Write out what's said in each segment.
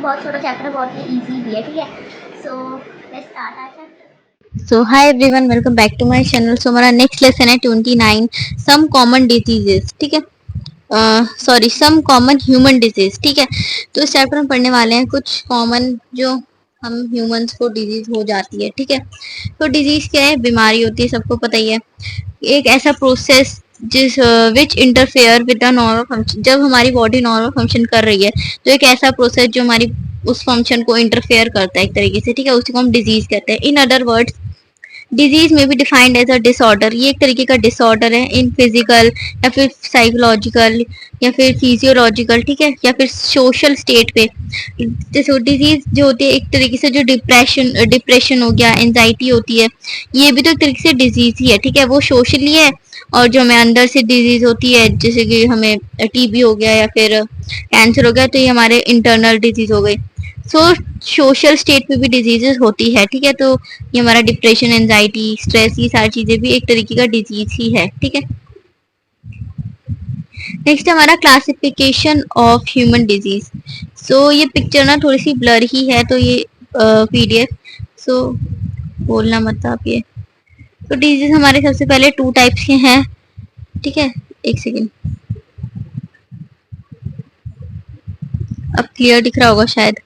बहुत छोटा चैप्टर है, बहुत ही इजी भी है, ठीक है। So let's start our chapter. So hi everyone, welcome back to my channel. So हमारा नेक्स्ट लेसन है 29 सम कॉमन डिजीजेस, ठीक है। Sorry, some common human disease, ठीक है। तो इस चैप्टर में पढ़ने वाले हैं कुछ कॉमन जो हम ह्यूमंस को डिजीज हो जाती है, ठीक है। तो डिजीज क्या है? बीमारी होती है, सबको पता ही है। एक ऐसा प्रोसेस जिस which interfere with the normal function. जब हमारी बॉडी नॉर्मल फंक्शन कर रही है तो एक ऐसा प्रोसेस जो हमारी उस फंक्शन को इंटरफेयर करता है एक तरीके से, ठीक है, उसी को हम डिजीज कहते हैं। इन अदर वर्ड्स, डिजीज में भी डिफाइंड एज अ डिसऑर्डर। ये एक तरीके का डिसऑर्डर है इन फिजिकल या फिर साइकोलॉजिकल या फिर फिजियोलॉजिकल, ठीक है, या फिर सोशल स्टेट पे। जैसे डिजीज जो होती है एक तरीके से, जो डिप्रेशन हो गया, एंजाइटी होती है, ये भी तो एक तरीके से डिजीज ही है, ठीक है। वो सोशली है, और जो हमें अंदर से डिजीज होती है जैसे कि हमें टीबी हो गया या फिर कैंसर हो गया, तो ये हमारे इंटरनल डिजीज हो गई। सो सोशल स्टेट पे भी डिजीजेस होती है, ठीक है। तो ये हमारा डिप्रेशन, एंजाइटी, स्ट्रेस, ये सारी चीजें भी एक तरीके का डिजीज ही है, ठीक है। नेक्स्ट हमारा क्लासिफिकेशन ऑफ ह्यूमन डिजीज। सो ये पिक्चर ना थोड़ी सी ब्लर ही है, तो ये पीडीएफ, सो बोलना मत आप ये। तो डिजीज हमारे सबसे पहले टू टाइप्स के हैं, ठीक है। एक सेकेंड, अब क्लियर दिख रहा होगा शायद।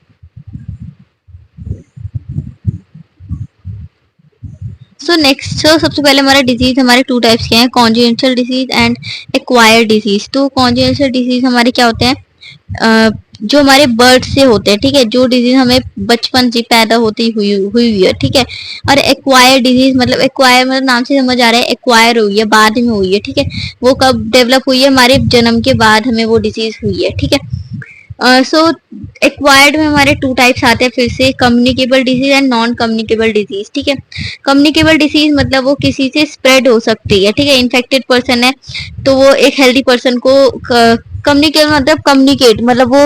सो सबसे पहले हमारा डिजीज, हमारे टू टाइप्स के हैं, congenital disease and acquired disease. तो कॉन्जेनिटल डिजीज हमारे क्या होते हैं? जो हमारे बर्थ से होते हैं, ठीक है, जो डिजीज हमें बचपन से पैदा होती हुई है, ठीक है। और एक्वायर डिजीज मतलब, एक्वायर मतलब नाम से समझ आ रहा है, एक्वायर हुई है, बाद में हुई है, ठीक है। वो कब डेवलप हुई है? हमारे जन्म के बाद हमें वो डिजीज हुई है, ठीक है। सो एक्वायर्ड में हमारे टू टाइप्स आते हैं फिर से, communicable disease and non communicable disease, ठीक है। कम्युनिकेबल डिजीज मतलब वो किसी से स्प्रेड हो सकती है, ठीक है। इन्फेक्टेड पर्सन है तो वो एक हेल्दी पर्सन को, कम्युनिकेट मतलब कम्युनिकेट मतलब वो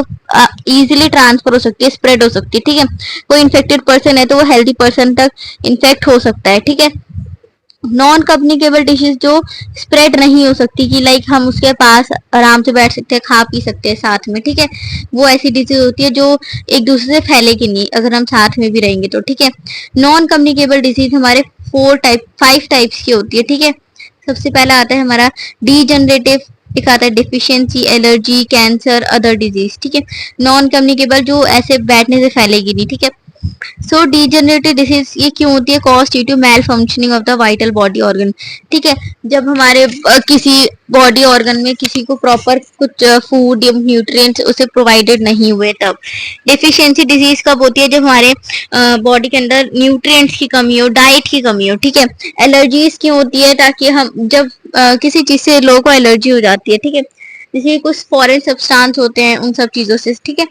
इजीली ट्रांसफर हो सकती है, स्प्रेड हो सकती है, ठीक है। कोई इन्फेक्टेड पर्सन है तो वो हेल्दी पर्सन तक इन्फेक्ट हो सकता है, ठीक है। नॉन कम्युनिकेबल डिशेज जो स्प्रेड नहीं हो सकती, कि लाइक हम उसके पास आराम से बैठ सकते हैं, खा पी सकते हैं साथ में, ठीक है। वो ऐसी डिजीज होती है जो एक दूसरे से फैलेगी नहीं अगर हम साथ में भी रहेंगे तो, ठीक है। नॉन कम्युनिकेबल डिजीज हमारे 5 टाइप्स की होती है, ठीक है। सबसे पहला आता है हमारा डीजनरेटिव, एक आता है deficiency, allergy, cancer, other disease, ठीक है। नॉन कम्युनिकेबल जो ऐसे बैठने से फैलेगी नहीं, ठीक है। सो डीजनरेटिव डिसीज ये क्यों होती है? Cause due to malfunctioning of the vital body organ, ठीक है। जब हमारे किसी बॉडी ऑर्गन में किसी को प्रॉपर कुछ फूड या न्यूट्रिएंट्स उसे प्रोवाइडेड नहीं हुए तब। डेफिशिएंसी डिजीज कब होती है? जब हमारे बॉडी के अंदर न्यूट्रिएंट्स की कमी हो, डाइट की कमी हो, ठीक है। एलर्जीज क्यों होती है? ताकि हम जब किसी चीज से लोगों को एलर्जी हो जाती है, ठीक है, जैसे कुछ फॉरेन सब्सटेंस होते हैं उन सब चीजों से, ठीक है।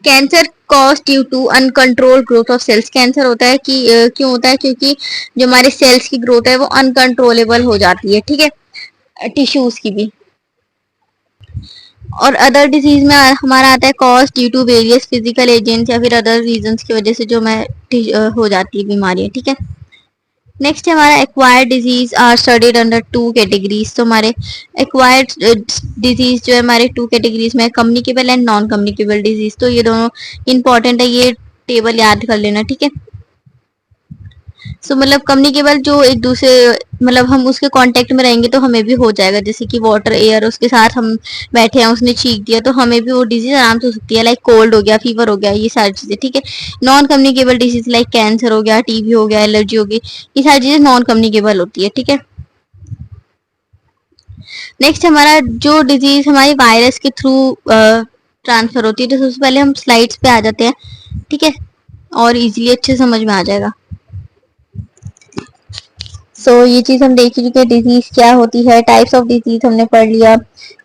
Cancer cause due to uncontrol growth of cells. Cancer होता है कि क्यों होता है? क्योंकि जो हमारे सेल्स की ग्रोथ है वो अनकंट्रोलेबल हो जाती है, ठीक है, टिश्यूज की भी। और अदर डिजीज में हमारा आता है cause due to various physical agents या फिर अदर रीजंस की वजह से जो हो जाती है बीमारियां, ठीक है। नेक्स्ट हमारा acquired disease are studied under two categories. तो हमारे एक्वायर्ड डिजीज जो है हमारे टू कैटेगरीज में, communicable and non communicable disease. तो ये दोनों इंपॉर्टेंट है, ये टेबल याद कर लेना, ठीक है। सो मतलब कम्युनिकेबल जो एक दूसरे, मतलब हम उसके कांटेक्ट में रहेंगे तो हमें भी हो जाएगा, जैसे कि वाटर, एयर, उसके साथ हम बैठे हैं, उसने छींक दिया तो हमें भी वो डिजीज आराम से हो सकती है, लाइक कोल्ड हो गया, फीवर हो गया, ये सारी चीजें, ठीक है। Non communicable disease like cancer हो गया, टीबी हो गया, एलर्जी हो गई, ये सारी चीजें नॉन कम्युनिकेबल होती है, ठीक है। नेक्स्ट हमारा जो डिजीज हमारी वायरस के थ्रू ट्रांसफर होती है, तो सबसे पहले हम स्लाइड्स पे आ जाते हैं, ठीक है, और इजीली अच्छे समझ में आ जाएगा। ये चीज हम देख चुके हैं, डिजीज क्या होती है, टाइप्स ऑफ डिजीज हमने पढ़ लिया।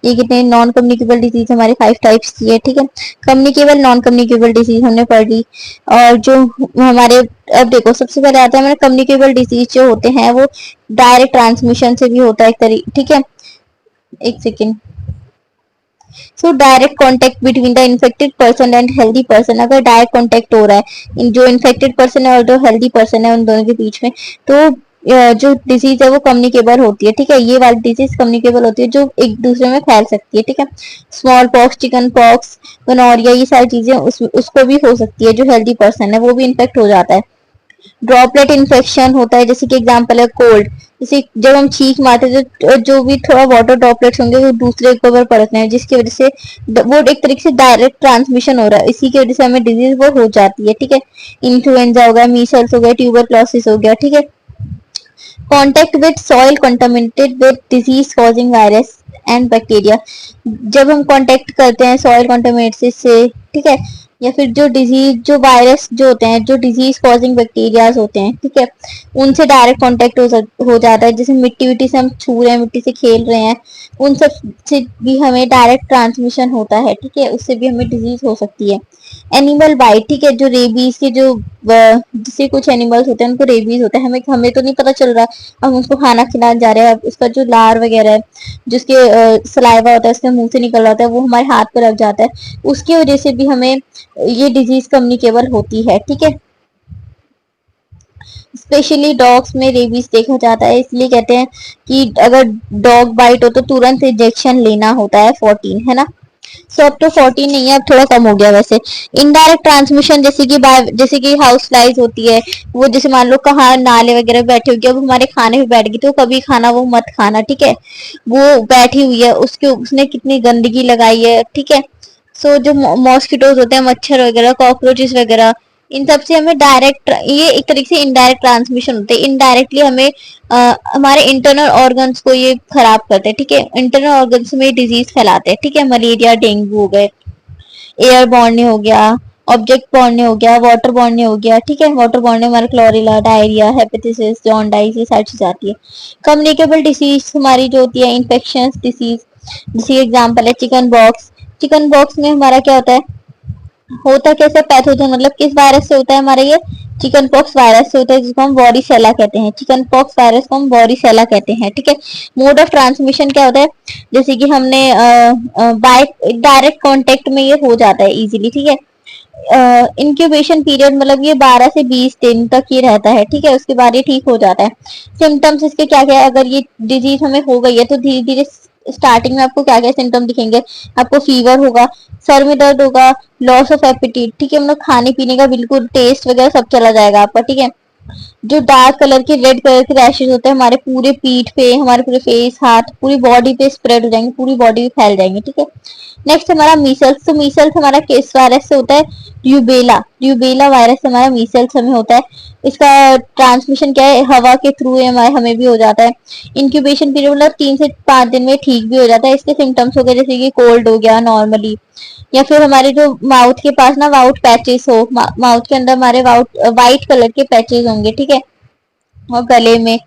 ये कितने नॉन कम्युनिकेबल डिजीज हमारे 5 टाइप्स की है, ठीक है। कम्युनिकेबल, नॉन कम्युनिकेबल डिजीज हमने पढ़ ली। और जो हमारे, अब देखो सबसे पहले आता है हमारे कम्युनिकेबल डिजीज जो होते हैं वो डायरेक्ट ट्रांसमिशन से भी होता है एक तरीके, ठीक है। एक second. Direct contact between the infected person and healthy person, अगर डायरेक्ट कॉन्टेक्ट हो रहा है जो इन्फेक्टेड पर्सन है और जो हेल्दी पर्सन है उन दोनों के बीच में, तो जो डिजीज है वो कम्युनिकेबल होती है, ठीक है। ये वाली डिजीज कम्युनिकेबल होती है, जो एक दूसरे में फैल सकती है, ठीक है। Small pox, chicken pox, gonorrhoea, ये सारी चीजें उसको भी हो सकती है। जो हेल्दी पर्सन है वो भी इन्फेक्ट हो जाता है। ड्रॉपलेट इन्फेक्शन होता है, जैसे कि एग्जांपल है कोल्ड। जैसे जब हम छींक मारते हैं तो जो भी थोड़ा वाटर ड्रॉपलेट्स होंगे वो दूसरे के ऊपर पड़ते हैं, जिसकी वजह से वो एक तरीके से डायरेक्ट ट्रांसमिशन हो रहा है, इसी की वजह से हमें डिजीज वो हो जाती है, ठीक है। इन्फ्लुएंजा हो गया, मीसल्स हो गया, ट्यूबरक्लोसिस हो गया, ठीक है। Contact with soil contaminated with disease causing virus and bacteria, जब हम कांटेक्ट करते हैं सॉइल कंटामिनेटेड से, ठीक है, या फिर जो डिजीज, जो वायरस जो होते हैं, जो डिजीज कॉजिंग बैक्टीरियाज होते हैं, ठीक है, उनसे डायरेक्ट कांटेक्ट हो जाता है। जैसे मिट्टी विट्टी से हम छू रहे हैं, मिट्टी से खेल रहे हैं, उन सब से भी हमें डायरेक्ट ट्रांसमिशन होता है, ठीक है, उससे भी हमें डिजीज हो सकती है। एनिमल बाइट, ठीक है, जो रेबीज के जो जैसे कुछ एनिमल्स होते हैं उनको रेबीज होता है, हमें हमें तो नहीं पता चल रहा, हम उसको खाना खिलाने जा रहे हैं, उसका जो लार वगैरह है, जिसके सलाइवा होता है उसके मुंह से निकल जाता है, वो हमारे हाथ पर लग जाता है, उसकी वजह से भी हमें ये डिजीज कम्युनिकेबल होती है, ठीक है। स्पेशली डॉग्स में रेबीज देखा जाता है, इसलिए कहते हैं कि अगर डॉग बाइट हो तो तुरंत इंजेक्शन लेना होता है, 14 है ना। सो अब तो 14 नहीं है, अब थोड़ा कम हो गया वैसे। इनडायरेक्ट ट्रांसमिशन, जैसे कि हाउस फ्लाइज होती है, वो जैसे मान लो कहाँ नाले वगैरह बैठे होगी, अब हमारे खाने पे बैठ गई तो कभी खाना वो मत खाना, ठीक है। वो बैठी हुई है, उसके उसने कितनी गंदगी लगाई है, ठीक है। सो जो मॉस्किटोज होते हैं, मच्छर वगैरह, कॉकरोचेस वगैरह, इन सब से हमें डायरेक्ट, ये एक तरीके से इनडायरेक्ट ट्रांसमिशन होते हैं। इनडायरेक्टली हमें हमारे इंटरनल ऑर्गन्स को ये खराब करते हैं, ठीक है, इंटरनल ऑर्गन्स में डिजीज फैलाते हैं, ठीक है। मलेरिया, डेंगू हो गए, एयर बॉर्न हो गया, ऑब्जेक्ट बॉर्न हो गया, वाटर बॉर्न हो गया, ठीक है। वाटर बॉर्न हमारे क्लोरेला, डायरिया, हेपेटाइटिस, जॉन्डाइस, ये सारी चीज आती है। कम्युनिकेबल डिसीज हमारी जो होती है, इन्फेक्शन डिसीज, जैसे एग्जांपल है चिकन बॉक्स। चिकन बॉक्स में हमारा क्या होता कैसे पैथोजन, मतलब किस वायरस से होता है हमारे ये, चिकन पॉक्स वायरस से होता है, जिसको हम वॉरिसेला कहते हैं। चिकन पॉक्स वायरस को हम वॉरिसेला कहते हैं, ठीक है। मोड ऑफ ट्रांसमिशन क्या होता है, जैसे कि हमने बाय डायरेक्ट कांटेक्ट में ये हो जाता है इजीली, ठीक है। इंक्यूबेशन पीरियड मतलब ये 12 से 20 दिन तक ये रहता है, ठीक है, उसके बाद ये ठीक हो जाता है। सिम्टम्स इसके क्या क्या है, अगर ये डिजीज हमें हो गई है तो धीरे धीरे स्टार्टिंग में आपको क्या क्या सिम्टम दिखेंगे, आपको फीवर होगा, सर में दर्द होगा, लॉस ऑफ एपिटीट, ठीक है, मतलब खाने पीने का बिल्कुल टेस्ट वगैरह सब चला जाएगा आपका, ठीक है। जो डार्क कलर के, रेड कलर के रैशेज होते हैं हमारे पूरे पीठ पे, हमारे पूरे फेस, हाथ, पूरी बॉडी पे स्प्रेड हो जाएंगे, पूरी बॉडी पे फैल जाएंगे, ठीक है। नेक्स्ट हमारा मीसल्स, तो मीसल्स हमारा किस वायरस से होता है, ड्यूबेला, ड्यूबेला वायरस हमारा मीसल्स हमें होता है। इसका ट्रांसमिशन क्या है, हवा के थ्रू हमें भी हो जाता है। इंक्यूबेशन पीरियड मतलब 3 से 5 दिन में ठीक भी हो जाता है। इसके सिम्टम्स हो गए जैसे कि कोल्ड हो गया नॉर्मली, या फिर हमारे जो माउथ के पास ना वाउट पैचेस हो, माउथ के अंदर हमारे वाइट कलर के पैचेस होंगे, ठीक है, और गले में,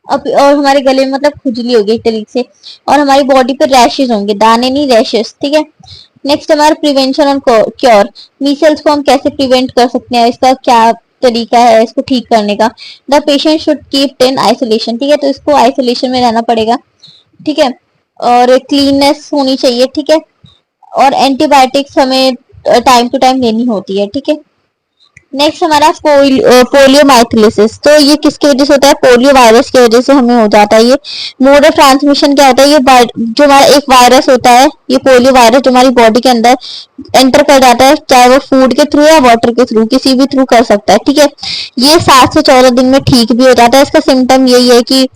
अब और हमारे गले में मतलब खुजली होगी एक तरीके से, और हमारी बॉडी पे रैशेज होंगे, दाने नहीं रैशेज, ठीक है। नेक्स्ट हमारा प्रिवेंशन और क्योर, मीसल्स को हम कैसे प्रिवेंट कर सकते हैं, इसका क्या तरीका है इसको ठीक करने का। The patient should keep in isolation, ठीक है, तो इसको आइसोलेशन में रहना पड़ेगा, ठीक है, और क्लीननेस होनी चाहिए, ठीक है, और एंटीबायोटिक्स हमें टाइम टू टाइम लेनी होती है, ठीक है। नेक्स्ट हमारा पोलियो माइथलिसिस, तो ये किसकी वजह से होता है, पोलियो वायरस की वजह से हमें हो जाता है ये। मोड ऑफ ट्रांसमिशन क्या होता है, ये जो हमारा एक वायरस होता है, ये पोलियो वायरस जो हमारी बॉडी के अंदर एंटर कर जाता है, चाहे वो फूड के थ्रू या वाटर के थ्रू, किसी भी थ्रू कर सकता है, ठीक है। ये 7 से 14 दिन में ठीक भी हो जाता है। इसका सिम्टम यही है कि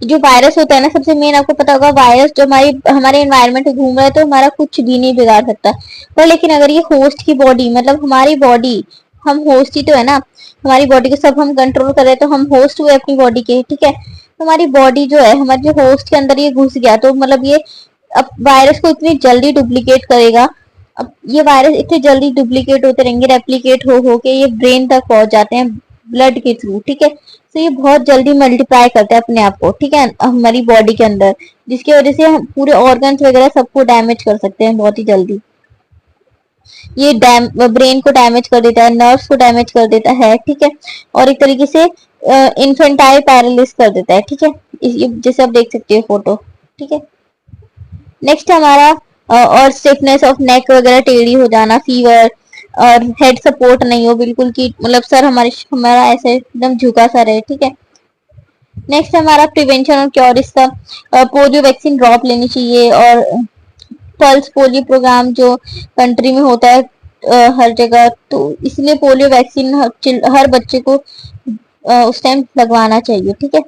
जो वायरस होता है ना, सबसे मेन आपको पता होगा, वायरस जो हमारे एनवायरनमेंट में घूम रहा है तो हमारा कुछ भी नहीं बिगाड़ सकता, पर लेकिन अगर ये होस्ट की बॉडी, मतलब हमारी बॉडी, हम होस्ट ही तो है ना, हमारी बॉडी को सब हम कंट्रोल कर रहे हैं, तो हम होस्ट हुए अपनी बॉडी के, ठीक है। तो हमारी बॉडी जो है, हमारे जो होस्ट के अंदर ये घुस गया, तो मतलब ये अब वायरस को इतनी जल्दी डुप्लीकेट करेगा, अब ये वायरस इतने जल्दी डुप्लीकेट होते रहेंगे, रेप्लीकेट हो के ये ब्रेन तक पहुंच जाते हैं ब्लड के थ्रू, ठीक है। तो ये बहुत जल्दी मल्टीप्लाई करते हैं अपने आप को, ठीक है, हमारी बॉडी के अंदर, जिसकी वजह से हम पूरे ऑर्गन्स वगैरह सबको डैमेज कर सकते हैं बहुत ही जल्दी। ये ब्रेन को डैमेज कर देता है, नर्व्स को डैमेज कर देता है, ठीक है, और एक तरीके से इन्फेंटाइल पैरालिस कर देता है, ठीक है, जैसे आप देख सकते हो फोटो, ठीक है। नेक्स्ट हमारा और स्टिफनेस ऑफ नेक वगैरह, टेढ़ी हो जाना, फीवर, और हेड सपोर्ट नहीं हो बिल्कुल, की मतलब सर हमारा ऐसे एकदम झुका सा रहे, ठीक है, नेक्स्ट हमारा प्रिवेंशन और क्योर इसका, पोलियो वैक्सीन ड्रॉप लेनी चाहिए, और पल्स पोलियो प्रोग्राम जो कंट्री में होता है हर जगह, तो इसलिए पोलियो वैक्सीन हर बच्चे को उस टाइम लगवाना चाहिए, ठीक है।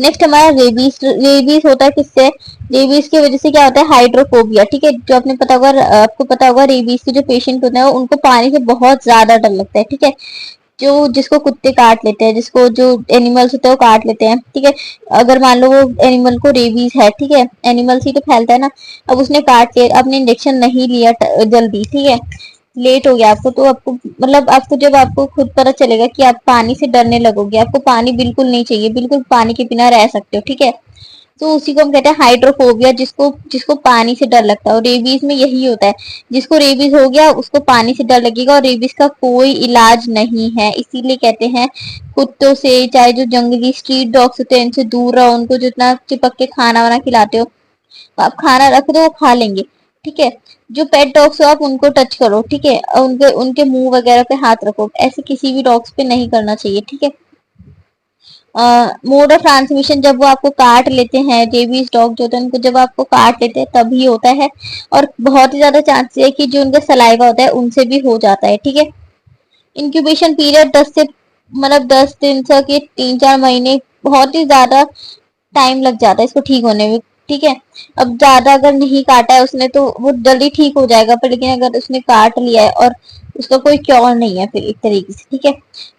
नेक्स्ट हमारा रेबीज। रेबीज होता है किससे? रेबीज की वजह से क्या होता है? हाइड्रोफोबिया, ठीक है। जो आपने पता होगा, आपको पता होगा रेबीज के जो पेशेंट होते हैं उनको पानी से बहुत ज्यादा डर लगता है, ठीक है। जो जिसको कुत्ते काट लेते हैं, जिसको जो एनिमल्स होते हैं वो काट लेते हैं, ठीक है। अगर मान लो वो एनिमल को रेबीज है, ठीक है, एनिमल से तो फैलता है ना, अब उसने काट लिया, आपने इंजेक्शन नहीं लिया जल्दी, ठीक है, लेट हो गया आपको, तो आपको मतलब आपको जब आपको खुद पता चलेगा कि आप पानी से डरने लगोगे, आपको पानी बिल्कुल नहीं चाहिए, बिल्कुल पानी के बिना रह सकते हो, ठीक है। तो उसी को हम कहते हैं हाइड्रोफोबिया, जिसको जिसको पानी से डर लगता है। और रेबीज में यही होता है, जिसको रेबीज हो गया उसको पानी से डर लगेगा, और रेबीज का कोई इलाज नहीं है, इसीलिए कहते हैं कुत्तों से, चाहे जो जंगली स्ट्रीट डॉग्स होते हैं इनसे दूर रहो, उनको जितना चिपक के खाना वाना खिलाते हो, आप खाना रख दो वो खा लेंगे, ठीक है। जो पेट डॉग्स हो आप उनको टच करो, ठीक है, और उनके उनके मुंह वगैरह पे हाथ रखो, ऐसे किसी भी डॉग्स पे नहीं करना चाहिए, ठीक है। मोड ऑफ ट्रांसमिशन, जब वो आपको काट लेते हैं, रेबीज डॉग जो होते हैं उनको जब आपको काट लेते हैं तभी होता है, और बहुत ही ज्यादा चांसेस है कि जो उनका सलाइवा होता है उनसे भी हो जाता है, ठीक है। इंक्यूबेशन पीरियड 10 से मतलब 10 दिन तक, ये 3-4 महीने, बहुत ही ज्यादा टाइम लग जाता है इसको ठीक होने में, ठीक है। अब ज्यादा अगर नहीं काटा है उसने तो वो जल्दी ठीक हो जाएगा, पर लेकिन अगर उसने काट लिया है और उसका कोई क्योर नहीं है फिर एक तरीके से, ठीक है।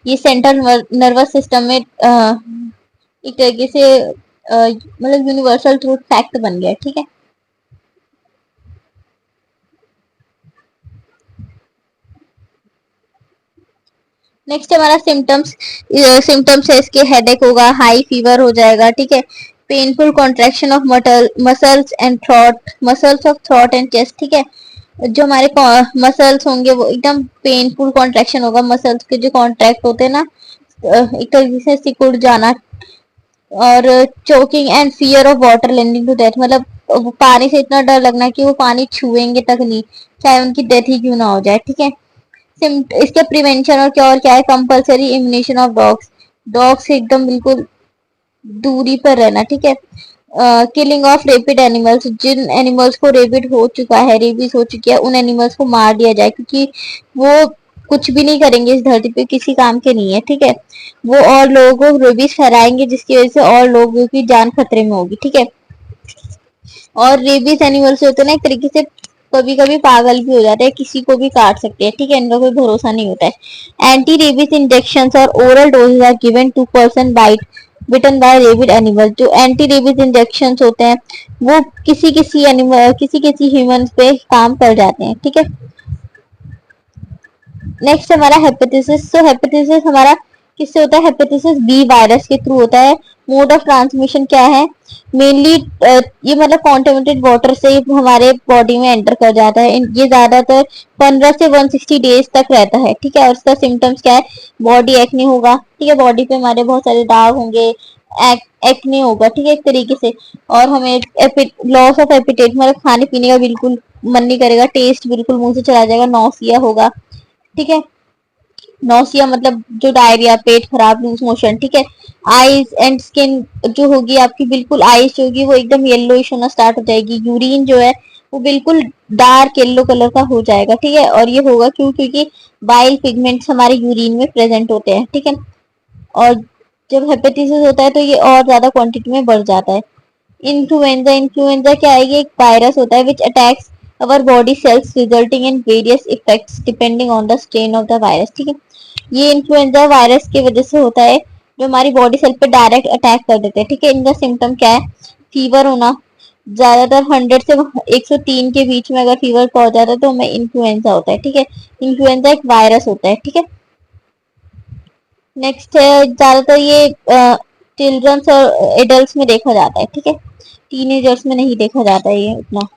ये सेंट्रल नर्वस सिस्टम में एक तरीके से मतलब यूनिवर्सल ट्रूथ फैक्ट बन गया, ठीक है। नेक्स्ट हमारा सिम्टम्स। सिम्टम्स है इसके, हेडेक होगा, हाई फीवर हो जाएगा, ठीक है, painful contraction of muscles and throat, muscles of throat and chest, ठीक है। जो हमारे मसल्स होंगे वो एकदम पेनफुल कॉन्ट्रेक्शन होगा, मसल्स के जो कॉन्ट्रैक्ट होते हैं ना, एक तरीके से सिकुड़ जाना, और choking and fear of water landing to death, मतलब वो पानी से इतना डर लगना कि वो पानी छुएंगे तक नहीं, चाहे उनकी डेथ ही क्यों ना हो जाए, ठीक है। इसके प्रिवेंशन और क्योर क्या है? Compulsory immunisation of dogs, dog से एकदम बिल्कुल दूरी पर रहना, ठीक है। किलिंग ऑफ रेबिड एनिमल्स, जिन एनिमल्स को रेबिड हो चुका है, रेबीज हो चुकी है, उन एनिमल्स को मार दिया जाए, क्योंकि वो कुछ भी नहीं करेंगे इस धरती पे, किसी काम के नहीं है, ठीक है। वो और लोगों को रेबीज फैलाएंगे जिसकी वजह से और लोगों की जान खतरे में होगी, ठीक है। और रेबीज एनिमल्स होते हैं ना एक तरीके से कभी कभी पागल भी हो जाते हैं, किसी को भी काट सकते हैं, ठीक है, इनका कोई भरोसा नहीं होता है। एंटी रेबीज इंजेक्शन और oral doses are given to person bite bitten by rabid animal. जो एंटी रेबीज इंजेक्शन होते हैं वो किसी किसी एनिमल, किसी किसी ह्यूमन पे काम कर जाते हैं, ठीक है। नेक्स्ट हमारा हेपेटाइटिस। तो हेपेटाइटिस हमारा किससे होता है? हेपेटाइटिस बी वायरस के थ्रू होता है। मोड ऑफ ट्रांसमिशन क्या है? मेनली ये मतलब कॉन्टेमिनेटेड वाटर से हमारे बॉडी में एंटर कर जाता है। ये ज्यादातर 15 से 160 डेज तक रहता है, ठीक है। और इसका सिम्टम्स क्या है? बॉडी एक्ने होगा, ठीक है, बॉडी पे हमारे बहुत सारे दाग होंगे, एक्ने होगा, ठीक है, एक तरीके से। और हमें लॉस ऑफ एपिटेट, मतलब खाने पीने का बिल्कुल मन नहीं करेगा, टेस्ट बिल्कुल मुंह से चला जाएगा, नौसिया होगा, ठीक है। नौसिया मतलब जो डायरिया, पेट खराब, लूज मोशन, ठीक है। आईज एंड स्किन जो होगी आपकी, बिल्कुल आईज जो होगी वो एकदम येलोइश होना स्टार्ट हो जाएगी। यूरिन जो है वो बिल्कुल डार्क येलो कलर का हो जाएगा, ठीक है। और ये होगा क्यों? क्योंकि बाइल पिगमेंट्स हमारे यूरिन में प्रेजेंट होते हैं, ठीक है। और जब हेपेटाइटिस होता है तो ये और ज्यादा क्वांटिटी में बढ़ जाता है। इन्फ्लुएंजा। इन्फ्लुएंजा क्या है? ये एक वायरस होता है which attacks our body cells resulting in various effects depending on the strain of the virus, ठीक है। ये इन्फ्लुएंजा वायरस की वजह से होता है, जो हमारी बॉडी सेल पे डायरेक्ट अटैक कर देते हैं, ठीक है। इनका सिम्टम क्या है? फीवर होना, ज्यादातर 100 से 103 के बीच में अगर फीवर पहुंच जाता है तो हमें इन्फ्लुएंजा होता है, ठीक है। इन्फ्लुएंजा एक वायरस होता है, ठीक है। नेक्स्ट है, ज्यादातर ये चिल्ड्रंस और एडल्ट में देखा जाता है, ठीक है, टीनेजर्स में नहीं देखा जाता है ये उतना।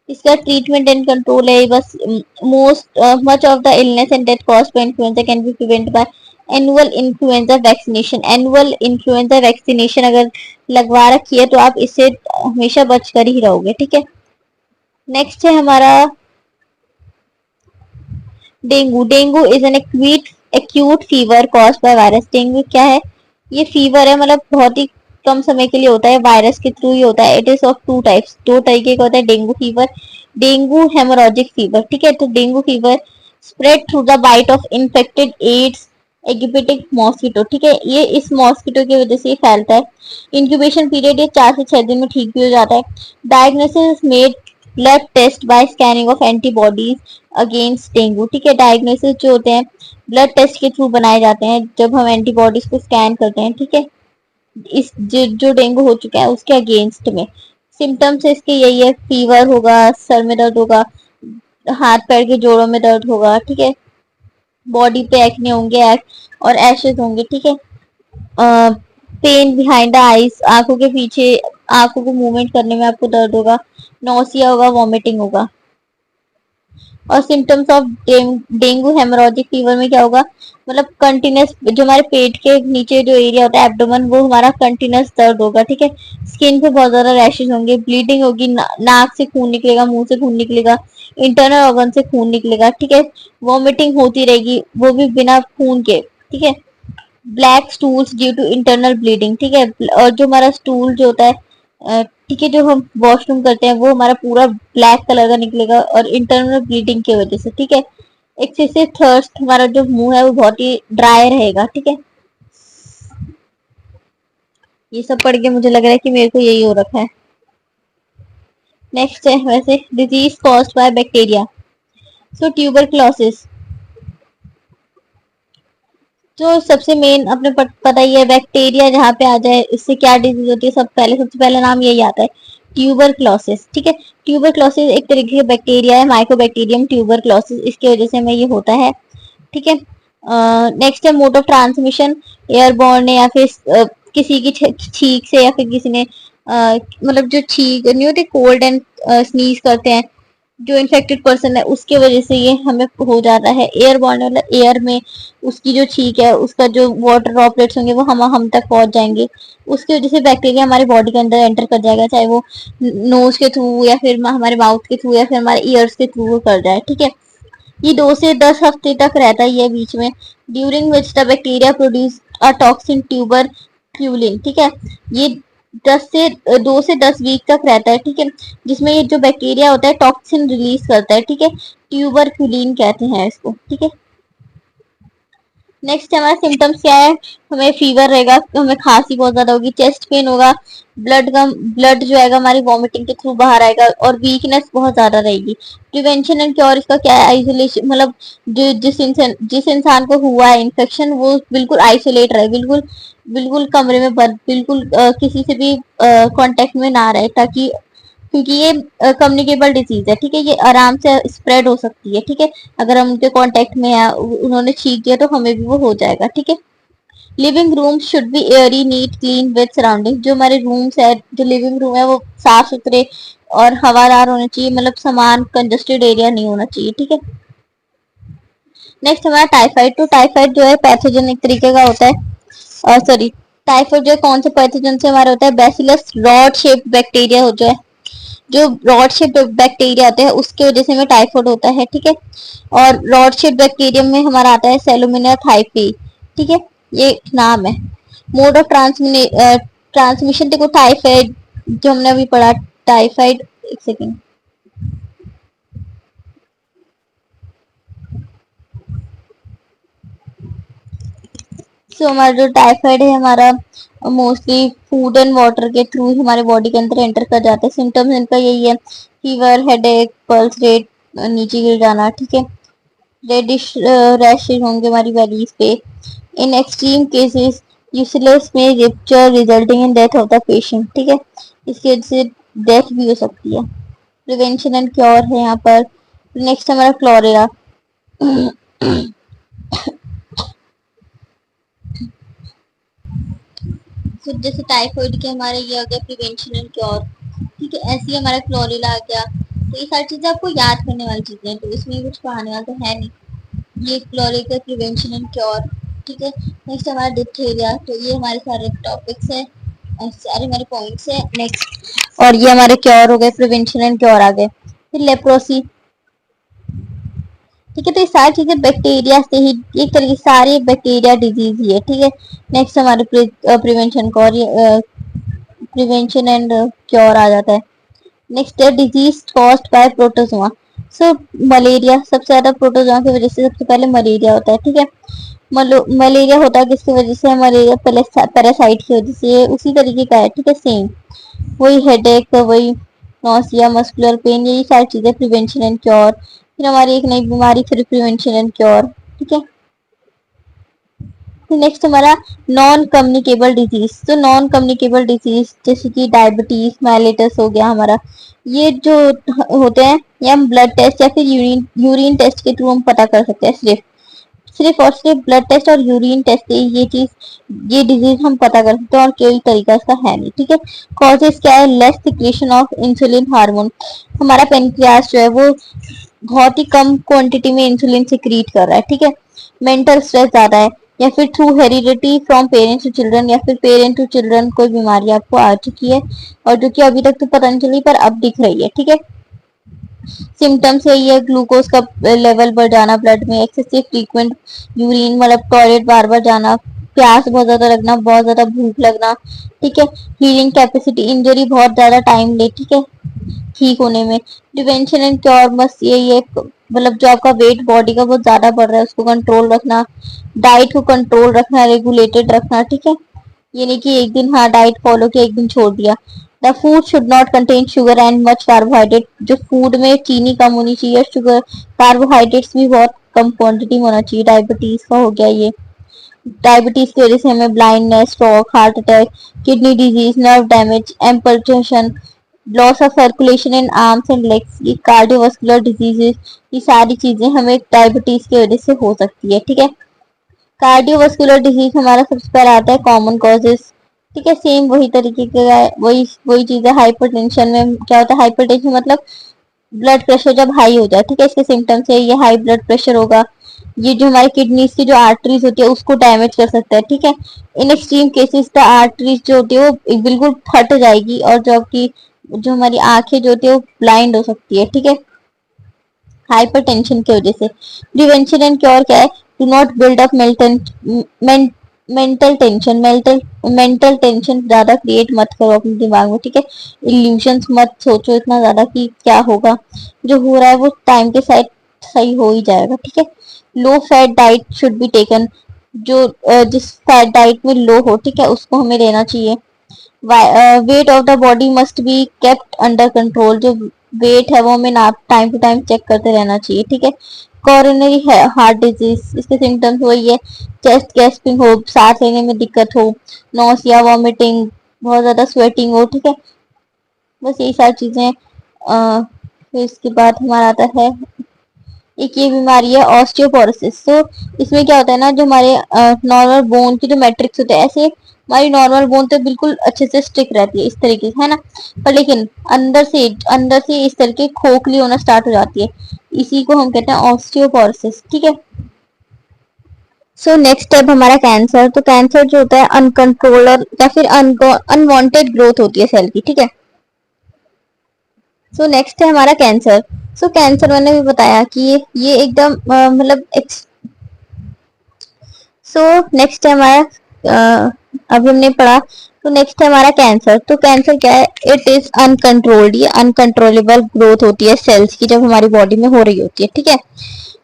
इसका ट्रीटमेंट एंड कंट्रोल है बस। Most much of the illness and death cause by influenza can be prevent by annual influenza vaccination. Annual influenza vaccination अगर लगवा रखी है तो आप इससे हमेशा बच कर ही रहोगे, ठीक है। नेक्स्ट है हमारा dengue. Dengue is an acute fever cause by virus. Dengue क्या है? ये फीवर है, मतलब बहुत ही कम समय के लिए होता है, वायरस के थ्रू ही होता है। It is of two types, दो तरीके का होता है dengue fever, dengue hemorrhagic fever. ठीक है, तो dengue fever spread through the bite of infected Aedes aegypti mosquito. ठीक है, ये इस मॉस्किटो की वजह से ये फैलता है। इंक्यूबेशन पीरियड ये 4 से 6 दिन में ठीक भी हो जाता है। Diagnosis made blood test by scanning of antibodies against dengue. ठीक है, डायग्नोसिस जो होते हैं ब्लड टेस्ट के थ्रू बनाए जाते हैं, जब हम एंटीबॉडीज को स्कैन करते हैं। ठीक है, इस जो डेंगू हो चुका है उसके अगेंस्ट में। सिम्टम्स इसके यही है, फीवर होगा, सर में दर्द होगा, हाथ पैर के जोड़ों में दर्द होगा। ठीक है, बॉडी पे एक्ने होंगे और एशेज होंगे। ठीक है, पेन बिहाइंड द आईज, आंखों के पीछे, आंखों को मूवमेंट करने में आपको दर्द होगा, नौसिया होगा, वॉमिटिंग होगा। और symptoms of dengue hemorrhagic fever में क्या होगा, मतलब कंटिन्यूस जो हमारे पेट के नीचे जो एरिया होता है एब्डोमेन, वो हमारा कंटिन्यूस दर्द होगा। ठीक है, स्किन पे बहुत ज्यादा रैशेज होंगे, ब्लीडिंग होगी, नाक से खून निकलेगा, मुंह से खून निकलेगा, इंटरनल ऑर्गन से खून निकलेगा। ठीक है, वॉमिटिंग होती रहेगी, वो भी बिना खून के। ठीक है, black stools due to internal bleeding. ठीक है, और जो हमारा स्टूल जो होता है, ठीक है, जो हम वॉशरूम करते हैं वो हमारा पूरा ब्लैक कलर का निकलेगा और इंटरनल ब्लीडिंग की वजह से। ठीक है, एक्सेसिव थर्स्ट, हमारा जो मुंह है वो बहुत ही ड्राई रहेगा। ठीक है, ये सब पढ़ के मुझे लग रहा है कि मेरे को यही हो रखा है। नेक्स्ट है वैसे disease caused by bacteria. So tuberculosis, जो सबसे मेन अपने पता ही है, बैक्टीरिया जहाँ पे आ जाए इससे क्या डिजीज होती है, सबसे पहले नाम यही आता है, ट्यूबरक्लोसिस। ठीक है, ट्यूबरक्लोसिस एक तरीके का बैक्टीरिया है, माइकोबैक्टीरियम ट्यूबरक्लोसिस, इसकी वजह से हमें ये होता है। ठीक है, नेक्स्ट है मोड ऑफ ट्रांसमिशन, एयरबॉर्न या फिर किसी की छींक से, या फिर किसी ने मतलब जो छींक नहीं होती, कोल्ड एंड स्नीज करते हैं, जो इन्फेक्टेड पर्सन है उसके वजह से ये हमें हो जाता है। एयरबॉर्न मतलब एयर में उसकी जो छींक है, उसका जो वाटर ड्रॉपलेट्स होंगे वो हम तक पहुंच जाएंगे, उसकी वजह से बैक्टीरिया हमारी बॉडी के अंदर एंटर कर जाएगा, चाहे वो नोज के थ्रू या फिर हमारे माउथ के थ्रू या फिर हमारे ईयर्स के थ्रू वो कर जाए। ठीक है, ये 2 से 10 हफ्ते तक रहता ही है बीच में, during which the bacteria produce a toxin tuberculin. ठीक है, ये 2 से 10 वीक तक रहता है। ठीक है, जिसमें ये जो बैक्टीरिया होता है टॉक्सिन रिलीज करता है। ठीक है, ट्यूबर क्यूलिन कहते हैं इसको। ठीक है, नेक्स्ट हमारा सिम्टम्स क्या है, हमें फीवर रहेगा, हमें खांसी बहुत ज्यादा होगी, चेस्ट पेन होगा, ब्लड जो है हमारी वॉमिटिंग के थ्रू बाहर आएगा, और वीकनेस बहुत ज्यादा रहेगी। प्रिवेंशन एंड क्योर इसका क्या है, आइसोलेशन, मतलब जो जिस इंसान को हुआ है इन्फेक्शन वो बिल्कुल आइसोलेट रहे, बिल्कुल बिल्कुल कमरे में बंद, बिल्कुल किसी से भी कांटेक्ट में ना रहे, ताकि क्योंकि ये कम्युनिकेबल डिजीज है। ठीक है, ये आराम से स्प्रेड हो सकती है। ठीक है, अगर हम उनके कांटेक्ट में है, उन्होंने छींक दिया तो हमें भी वो हो जाएगा। ठीक है, living room should be airy neat clean with surrounding, जो हमारे रूम्स है, जो लिविंग रूम है वो साफ सुथरे और हवादार होने चाहिए, मतलब समान कंजस्टेड एरिया नहीं होना चाहिए। ठीक है, नेक्स्ट हमारा टाइफाइड। तो टाइफाइड जो है पैथोजन एक तरीके का होता है, और सॉरी, टाइफाइड जो है कौन से पैथोजन से हमारा होता है, बैसिलस रॉड शेप्ड बैक्टीरिया हो जो है, जो रॉड शेप बैक्टीरिया आते हैं उसकी वजह से हमें टाइफाइड होता है। ठीक है, और रॉड शेप बैक्टीरियम में हमारा आता है सेलोमिना थाइपी। ठीक है, ये नाम है। मोड ऑफ ट्रांसमिशन देखो, टाइफाइड जो हमने अभी पढ़ा, टाइफाइड, एक सेकेंड, सो हमारा जो टाइफाइड है हमारा मोस्टली फूड एंड वाटर के थ्रू हमारे बॉडी के अंदर एंटर कर जाता है। सिम्टम्स इनका यही है, फीवर, हेडेक, पल्स रेट नीचे गिर जाना। ठीक है, रेडिश रैशेज होंगे हमारी वेलीज पे। इन एक्सट्रीम केसेस यूसिलस में rupture resulting in death of the patient. ठीक है, इसकी वजह से डेथ भी हो सकती है। प्रिवेंशन एंड क्योर है यहाँ पर। नेक्स्ट हमारा क्लोरेरा। तो जैसे टाइफाइड के हमारे ये आ गया प्रिवेंशन एंड क्योर। ठीक है, ऐसे ही हमारा क्लोरेला आ गया। तो ये सारी चीजें आपको याद करने वाली चीजें हैं, तो इसमें कुछ पढ़ाने वाला तो है नहीं। ये क्लोरिका प्रिवेंशन एंड क्योर। ठीक है, नेक्स्ट हमारा डिप्थीरिया। तो ये हमारे सारे टॉपिक्स है, सारे हमारे पॉइंट्स है नेक्स्ट, और ये हमारे क्योर हो गए, प्रिवेंशन एंड क्योर आ गए। फिर लेप्रोसी। ठीक है। तो ये सारी चीजें बैक्टीरिया से ही, एक तरीके से सारी बैक्टीरिया डिजीज ही है, ठीक है। नेक्स्ट हमारे प्रिवेंशन एंड क्योर आ जाता है। नेक्स्ट है disease caused by protozoa. So malaria, सबसे ज्यादा प्रोटोजोआ की वजह से सबसे पहले मलेरिया होता है, ठीक है। मलेरिया होता है किसकी वजह से? मलेरिया पैरासाइट की वजह से, उसी तरीके का है, ठीक है, सेम वही हेडेक, वही नौसिया, मस्कुलर पेन, यही सारी चीजें प्रिवेंशन एंड क्योर। फिर हमारी एक नई बीमारी, फिर प्रिवेंशन एंड क्योर, ठीक है। नेक्स्ट हमारा नॉन कम्युनिकेबल डिजीज। तो नॉन कम्युनिकेबल डिजीज जैसे कि डायबिटीज मेलिटस हो गया हमारा, ये जो होते हैं ये हम ब्लड टेस्ट या फिर यूरिन टेस्ट के थ्रू हम पता कर सकते हैं। सिर्फ सिर्फ और सिर्फ ब्लड टेस्ट और यूरिन टेस्ट से ये डिजीज हम पता कर सकते हैं, और कोई तरीका इसका है नहीं, ठीक है। कॉजेस क्या है? Less secretion of insulin hormone. हमारा पेनक्रियास जो है वो बहुत ही कम क्वांटिटी में इंसुलिन सिक्रीट कर रहा है, ठीक है। मेंटल स्ट्रेस ज्यादा है, या फिर through heredity from parents to children, या फिर पेरेंट टू चिल्ड्रन कोई बीमारी आपको आ चुकी है और जो कि अभी तक तो पता नहीं चली पर अब दिख रही है, ठीक है। सिम्टम्स है ये ग्लूकोज का लेवल बढ़ जाना ब्लड में, एक्सेसिव फ्रीक्वेंट यूरिन, मतलब टॉयलेट बार बार जाना, प्यास बहुत ज्यादा लगना, बहुत ज्यादा भूख लगना, ठीक है। हीलिंग कैपेसिटी, इंजरी बहुत ज्यादा टाइम ले, ठीक है, ठीक होने में। प्रिवेंशन एंड क्योर बस यही है, मतलब जो आपका वेट बॉडी का बहुत ज्यादा बढ़ रहा है उसको कंट्रोल रखना, डाइट को कंट्रोल रखना, रेगुलेटेड रखना, ठीक है। ये नहीं कि एक दिन हाँ डाइट फॉलो किया एक दिन छोड़ दिया। The food should not contain sugar and much carbohydrate. जो फूड में चीनी कम होनी चाहिए, शुगर कार्बोहाइड्रेट्स भी बहुत कम क्वांटिटी में होना चाहिए। डायबिटीज का हो गया ये, डायबिटीज की वजह से हमें blindness, stroke, heart attack, kidney disease, nerve damage, amputation, loss of circulation in arms and legs, ये कार्डियोवास्कुलर डिजीजेस, ये सारी चीजें हमें डायबिटीज की वजह से हो सकती है, ठीक है। कार्डियोवास्कुलर डिजीज हमारा सबसे पहले आता है कॉमन कॉजेस, ठीक है। सेम वही तरीके का वही वही चीज है। हाइपरटेंशन में क्या होता है? हाइपरटेंशन मतलब ब्लड प्रेशर जब हाई हो जाए, ठीक है, इसके सिम्टम्स है ये हाई ब्लड प्रेशर होगा। ये जो हमारे किडनीज की जो आर्टरीज होती है उसको डैमेज कर सकता है, ठीक है। In extreme cases the arteries जो होती है वो बिल्कुल फट जाएगी, और जो आपकी जो हमारी आंखें जो होती है वो ब्लाइंड हो सकती है, ठीक है, हाइपरटेंशन की वजह से। प्रिवेंशन एंड क्योर क्या है? Do not build up mental tension, mental tension ज्यादा क्रिएट मत करो अपने दिमाग में, ठीक है। इल्यूशंस मत सोचो इतना ज्यादा कि क्या होगा, जो हो रहा है वो टाइम के साथ सही हो ही जाएगा, ठीक है। Low fat diet should be taken. जो जिस फैट डाइट में लो हो, ठीक है, उसको हमें लेना चाहिए। Weight of the body must be kept under control. जो वेट है वो हमें नाप टाइम टू टाइम चेक करते रहना चाहिए, ठीक है। कोरोनरी हार्ट डिजीज, इसके सिम्टम्स वही है, चेस्ट गैस्पिंग हो, सांस लेने में दिक्कत हो, नोसिया, वॉमिटिंग, बहुत ज्यादा स्वेटिंग हो, ठीक है। बस यही सारी चीजें। फिर इसके बाद हमारा आता है एक ये बीमारी है ऑस्टियोपोरोसिस। तो इसमें क्या होता है ना, जो हमारे नॉर्मल बोन की जो मैट्रिक्स होते हैं, ऐसे हमारी नॉर्मल बोन तो बिल्कुल अच्छे से स्टिक रहती है इस तरीके से, है ना, पर लेकिन अंदर से इस तरीके खोखली होना स्टार्ट हो जाती है, इसी को हम कहते हैं ऑस्टियोपोरोसिस, ठीक है। सो नेक्स्ट स्टेप हमारा कैंसर। तो कैंसर जो होता है अनकंट्रोलर या फिर अनवांटेड ग्रोथ होती है सेल की, ठीक है। सो नेक्स्ट है हमारा कैंसर। सो कैंसर मैंने भी बताया कि ये एकदम मतलब सो नेक्स्ट है हमारा अभी हमने पढ़ा। तो नेक्स्ट है हमारा कैंसर। तो कैंसर क्या है? इट इज अनकंट्रोल्ड, ये अनकंट्रोलेबल ग्रोथ होती है सेल्स की जब हमारी बॉडी में हो रही होती है, ठीक है।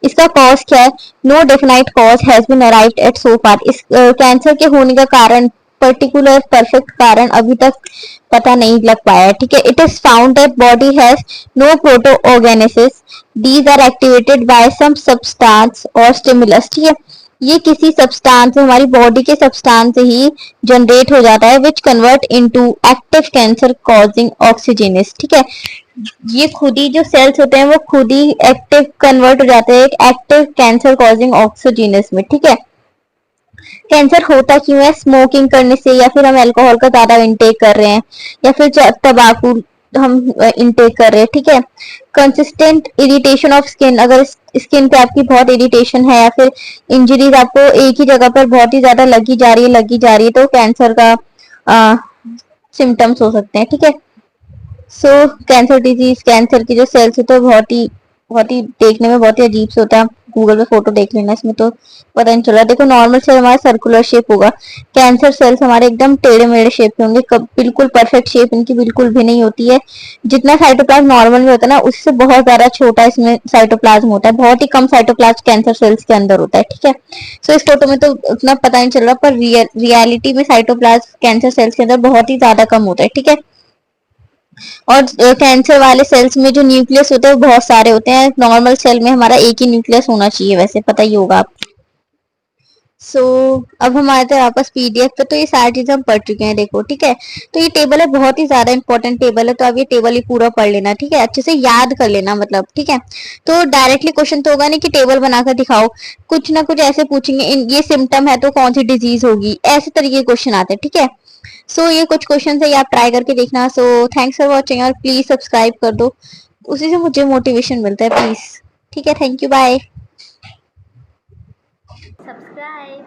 इसका कॉज क्या है? No definite cause has been arrived at so far. इस कैंसर के होने का कारण, पर्टिकुलर परफेक्ट कारण अभी तक पता नहीं लग पाया है, ठीक है। It is found that body has no proto oncogenes, these are activated by some substance और स्टिमुलस, ठीक है। ये किसी सब्सटेंस, हमारी बॉडी के सब्सटेंस से ही जनरेट हो जाता है, which convert into active cancer causing oncogenes, ठीक है। ये खुद ही जो सेल्स होते हैं वो खुद ही एक्टिव कन्वर्ट हो जाते हैं एक एक्टिव कैंसर कॉजिंग ऑक्सीजेनिस में, ठीक है। कैंसर होता क्यों है? स्मोकिंग करने से, या फिर हम अल्कोहल का ज्यादा इंटेक कर रहे हैं, या फिर तंबाकू हम इंटेक कर रहे हैं, ठीक है। कंसिस्टेंट इरिटेशन ऑफ स्किन, अगर स्किन पे आपकी बहुत इरिटेशन है, या फिर इंजरीज आपको एक ही जगह पर बहुत ही ज्यादा लगी जा रही है, तो कैंसर का सिम्टम्स हो सकते हैं, ठीक है। सो कैंसर डिजीज, कैंसर की जो सेल्स होते हैं बहुत ही बहुत ही देखने में बहुत ही अजीब से होता है। गूगल पे फोटो देख लेना, इसमें तो पता नहीं चला। देखो नॉर्मल सेल हमारा सर्कुलर शेप होगा, कैंसर सेल्स हमारे एकदम टेढ़े मेढ़े शेप के होंगे, बिल्कुल परफेक्ट शेप इनकी बिल्कुल भी नहीं होती है। जितना साइटोप्लाज्म नॉर्मल में होता है ना, उससे बहुत ज्यादा छोटा इसमें साइटोप्लाज्म होता है, बहुत ही कम साइटोप्लाज्म कैंसर सेल्स के अंदर होता है, ठीक है। सो इस फोटो में तो उतना पता नहीं चल रहा, पर रियलिटी में साइटोप्लाज्म कैंसर सेल्स के अंदर बहुत ही ज्यादा कम होता है, ठीक है। और कैंसर वाले सेल्स में जो न्यूक्लियस होते हैं वो बहुत सारे होते हैं, नॉर्मल सेल में हमारा एक ही न्यूक्लियस होना चाहिए, वैसे पता ही होगा आप। अब हम आए थे वापस पीडीएफ पे, तो ये सारी चीजें हम पढ़ चुके हैं, देखो ठीक है। तो ये टेबल है, बहुत ही ज्यादा इंपॉर्टेंट टेबल है, तो अब ये टेबल ही पूरा पढ़ लेना, ठीक है, अच्छे से याद कर लेना, मतलब ठीक है। तो डायरेक्टली क्वेश्चन तो होगा नहीं कि टेबल बनाकर दिखाओ, कुछ ना कुछ ऐसे पूछेंगे, ये सिम्टम है तो कौन सी डिजीज होगी, ऐसे तरीके के क्वेश्चन आते हैं, ठीक है। ये कुछ क्वेश्चन है, ये आप ट्राई करके देखना। थैंक्स फॉर वॉचिंग, और प्लीज सब्सक्राइब कर दो, उसी से मुझे मोटिवेशन मिलता है, प्लीज। ठीक है, थैंक यू, बाय। subscribe.